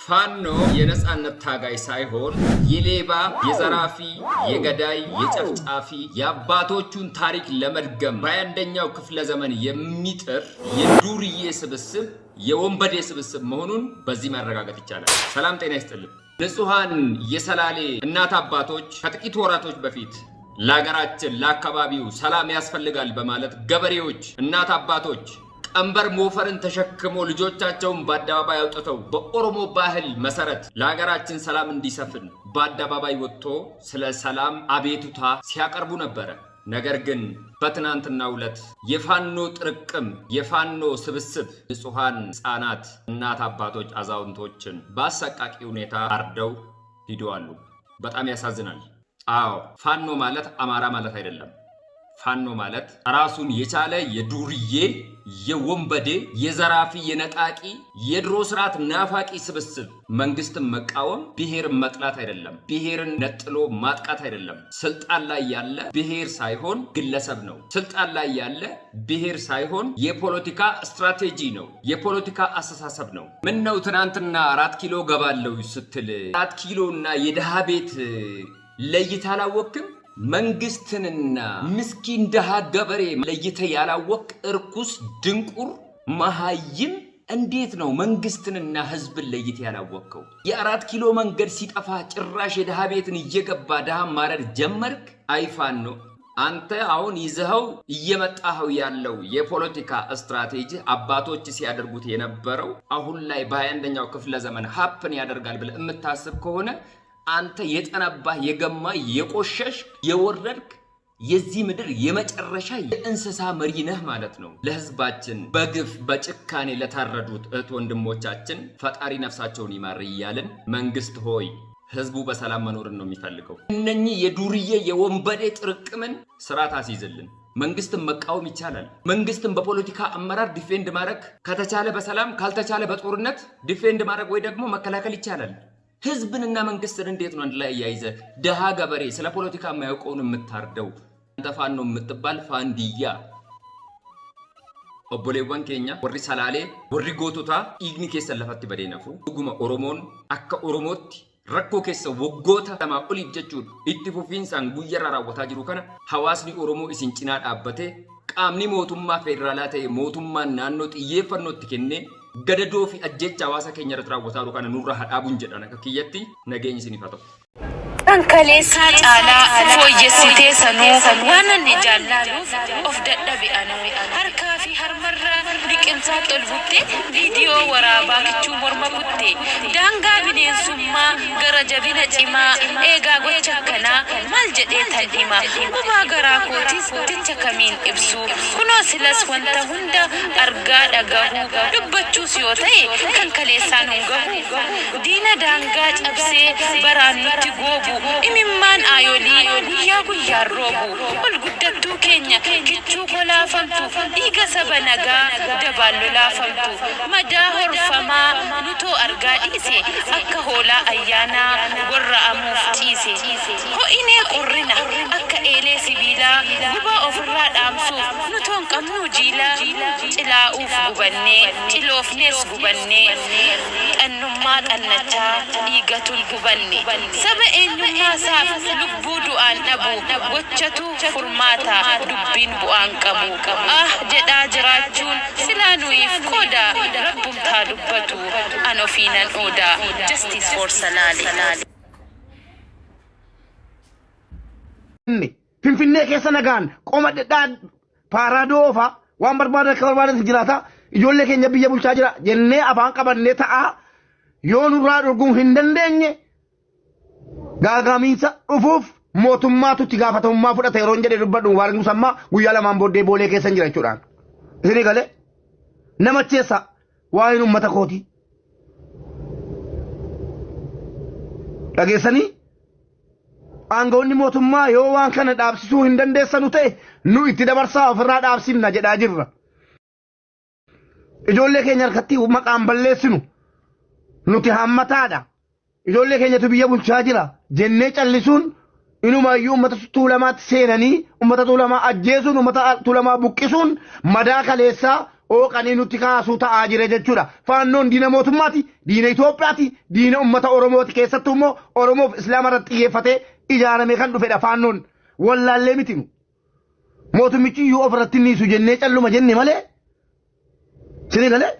ፋኖ የነጻነት ታጋይ ሳይሆን የሌባ የዘራፊ የገዳይ የጨፍጫፊ የአባቶቹን ታሪክ ለመድገም በአንደኛው ክፍለ ዘመን የሚጥር የዱርዬ ስብስብ የወንበዴ ስብስብ መሆኑን በዚህ ማረጋገጥ ይቻላል። ሰላም ጤና ይስጥልኝ። ንጹሃን የሰላሌ እናት አባቶች ከጥቂት ወራቶች በፊት ለሀገራችን ለአካባቢው ሰላም ያስፈልጋል በማለት ገበሬዎች እናት አባቶች ቀንበር ሞፈርን ተሸክሞ ልጆቻቸውን በአደባባይ አውጥተው በኦሮሞ ባህል መሰረት ለሀገራችን ሰላም እንዲሰፍን በአደባባይ ወጥቶ ስለ ሰላም አቤቱታ ሲያቀርቡ ነበር። ነገር ግን በትናንትናው ዕለት የፋኖ ጥርቅም የፋኖ ስብስብ ንጹሃን ህፃናት እናት አባቶች አዛውንቶችን በአሰቃቂ ሁኔታ አርደው ሂደዋል። በጣም ያሳዝናል። አዎ ፋኖ ማለት አማራ ማለት አይደለም። ፋኖ ማለት ራሱን የቻለ የዱርዬ የወንበዴ የዘራፊ የነጣቂ የድሮ ስርዓት ናፋቂ ስብስብ መንግስትን መቃወም ብሔርን መጥላት አይደለም። ብሔርን ነጥሎ ማጥቃት አይደለም። ስልጣን ላይ ያለ ብሔር ሳይሆን ግለሰብ ነው። ስልጣን ላይ ያለ ብሔር ሳይሆን የፖለቲካ ስትራቴጂ ነው። የፖለቲካ አስተሳሰብ ነው። ምን ነው ትናንትና 4 ኪሎ ገባለው ስትል 4 ኪሎና የደሃ ቤት ለይታ አላወቅም? መንግስትንና ምስኪን ደሃ ገበሬ ለይተ ያላወቅ እርኩስ ድንቁር መሃይም እንዴት ነው መንግስትንና ህዝብን ለይተ ያላወቀው? የ4 ኪሎ መንገድ ሲጠፋ ጭራሽ የደሃ ቤትን እየገባ ደሃ ማረድ ጀመርክ? አይፋን ነው አንተ አሁን ይዘኸው እየመጣኸው ያለው የፖለቲካ ስትራቴጂ አባቶች ሲያደርጉት የነበረው አሁን ላይ በ21ኛው ክፍለ ዘመን ሀፕን ያደርጋል ብለህ የምታስብ ከሆነ አንተ የጠነባህ የገማ የቆሸሽ የወረድክ የዚህ ምድር የመጨረሻ የእንስሳ መሪ ነህ ማለት ነው። ለህዝባችን በግፍ በጭካኔ ለታረዱት እህት ወንድሞቻችን ፈጣሪ ነፍሳቸውን ይማር እያልን መንግስት ሆይ ህዝቡ በሰላም መኖርን ነው የሚፈልገው። እነኚህ የዱርዬ የወንበዴ ጥርቅምን ስርዓት አስይዝልን። መንግስትን መቃወም ይቻላል። መንግስትን በፖለቲካ አመራር ዲፌንድ ማድረግ ከተቻለ በሰላም ካልተቻለ በጦርነት ዲፌንድ ማድረግ ወይ ደግሞ መከላከል ይቻላል። ህዝብንና መንግስትን እንዴት ነው አንድ ላይ ያይዘ ደሃ ገበሬ ስለ ፖለቲካ የማያውቀውን የምታርደው? አንተ ፋኖ የምትባል ፋንዲያ ኦቦሌዋን ኬኛ ወሪ ሰላሌ ወሪ ጎቶታ ኢግኒ ኬሰ ለፈት በደነፉ ጉማ ኦሮሞን አካ ኦሮሞቲ ረኮ ኬሰ ወጎታ ተማ ኦሊፍ ጀቹን ኢtti fufiinsaan guyyara raawwataa jiru kana hawaasni oromoo isin cinaa dhaabbate qaamni mootummaa federaalaa ta'e mootummaan naannoo xiyyeeffannootti kennee gadadoo fi ajjecha hawaasa keenya irratti raawwataa jiru kana nurra hadhaabuun jedhan akka kiyyatti nageenyi isiniif haa ta'u. Kaleessa caalaa fooyyessitee sanuu waan inni jaallaluuf of dadhabi'an harkaa fi harmarra biqilsaa tolbutte viidiyoo waraabaa kichuu morma kutte daangaa bineensummaa gara jabina cimaa eegaa gocha kanaa maal jedhee tan hima gubaa garaa kootis ticha kamiin ibsu kunoo silas wanta hunda argaa dhagahu dubbachuus yoo ta'e kan kaleessaan hungahu diina daangaa cabsee baraan nutti goobu imimmaan aayolii guyyaa guyyaan roobu ol guddattuu keenya kichuu kolaafamtu dhiiga saba nagaa dabaallo laafamtu madaa horfamaa nutoo argaa dhiise akka hoolaa ayyaanaa gorra'amuuf ciise ho'inee qorrina akka eelee sibiilaa gubaa ofirraa dhaamsuuf nutoon qabnuu jiilaa cilaa'uuf gubannee ciloofnees gubannee xannummaa xannachaa dhiigatul gubanne saba eenyummaasaaf lubbuu du'aan dhabu gochatu furmaata dubbiin bu'aan qabu jedhaa jiraachuun silaa nuyiif qooda rabbumtaa dubbatu an ofiinan ooda. Justice for Salaale. Finfinnee keessa nagaan qoma dhedhaan paaraadoofa waan barbaadan akka barbaadan jiraata. Ijoollee keenya biyya bulchaa jira jennee afaan qabannee ta'a yoo nurraa dhorguu hin dandeenye gaagamiinsa dhufuuf mootummaatu itti gaafatamummaa fudhata yeroo jedhee dubbadhu waan guusammaa guyyaa lamaan booddee boolee keessa jira jechuudhaan. Isin galee namacheessa waa'een uummata kooti. Dhageessanii aangawoonni mootummaa yoo waan kana dhaabsisuu hin dandeessanu ta'e nu itti dabarsaa ofirraa dhaabsifna jedhaa jirra. Ijoollee keenya harkatti maqaan balleessinu nuti hammataadha. Ijoollee keenyatu biyya bulchaa jira jennee callisuun inumayyuu uummata tuulamaatti seenanii uummata tuulamaa ajjeesuun uummata tuulamaa buqqisuun madaa kaleessaa ooqanii nutti kaasuu ta'aa jira jechuudha. Faannoon diina mootummaati, diina Itoophiyaati, diina uummata Oromooti keessattuu immoo Oromoof Islaama irratti xiyyeeffatee ijaarame kan dhufedha faannoon. Wallaallee miti nu. Mootummichi iyyuu ofirratti niisu jennee calluma jenne malee. Sini galee